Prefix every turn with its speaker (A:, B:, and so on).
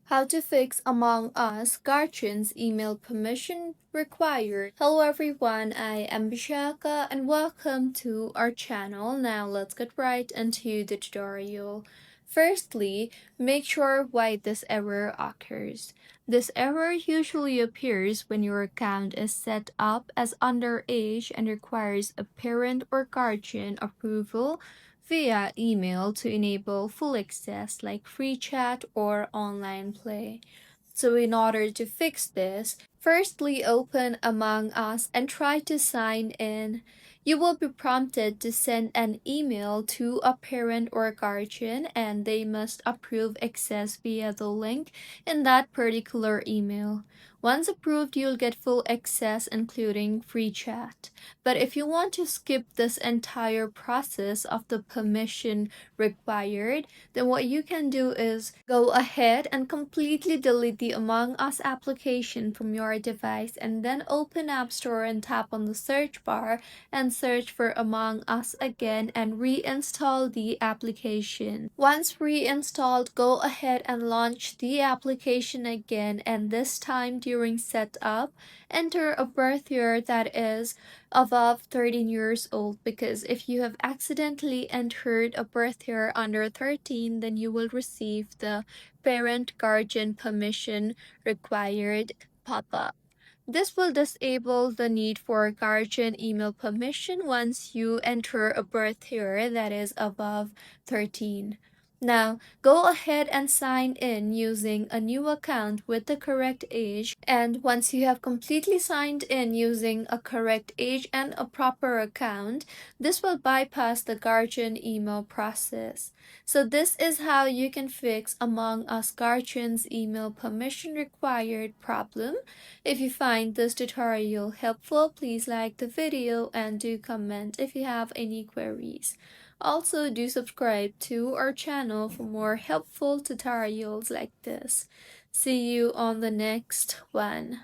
A: How to fix Among Us Guardian's email permission required. Hello everyone, I am Bishaka and welcome to our channel. Now let's get right into the tutorial. Firstly, make sure why this error occurs. This error usually appears when your account is set up as underage and requires a parent or guardian approval via email to enable full access like free chat or online play. So in order to fix this, firstly open Among Us and try to sign in. You will be prompted to send an email to a parent or guardian and they must approve access via the link in that particular email. Once approved, you'll get full access including free chat. But if you want to skip this entire process of the permission required, then what you can do is go ahead and completely delete the Among Us application from your device and then open App Store and tap on the search bar and search for Among Us again and reinstall the application. Once reinstalled, go ahead and launch the application again, and this time during setup, enter a birth year that is above 13 years old, because if you have accidentally entered a birth year under 13, then you will receive the parent guardian permission required pop-up. This will disable the need for guardian email permission once you enter a birth year that is above 13. Now, go ahead and sign in using a new account with the correct age, and once you have completely signed in using a correct age and a proper account, this will bypass the guardian email process. So this is how you can fix Among Us Guardian's email permission required problem. If you find this tutorial helpful, please like the video and do comment if you have any queries. Also, do subscribe to our channel for more helpful tutorials like this. See you on the next one.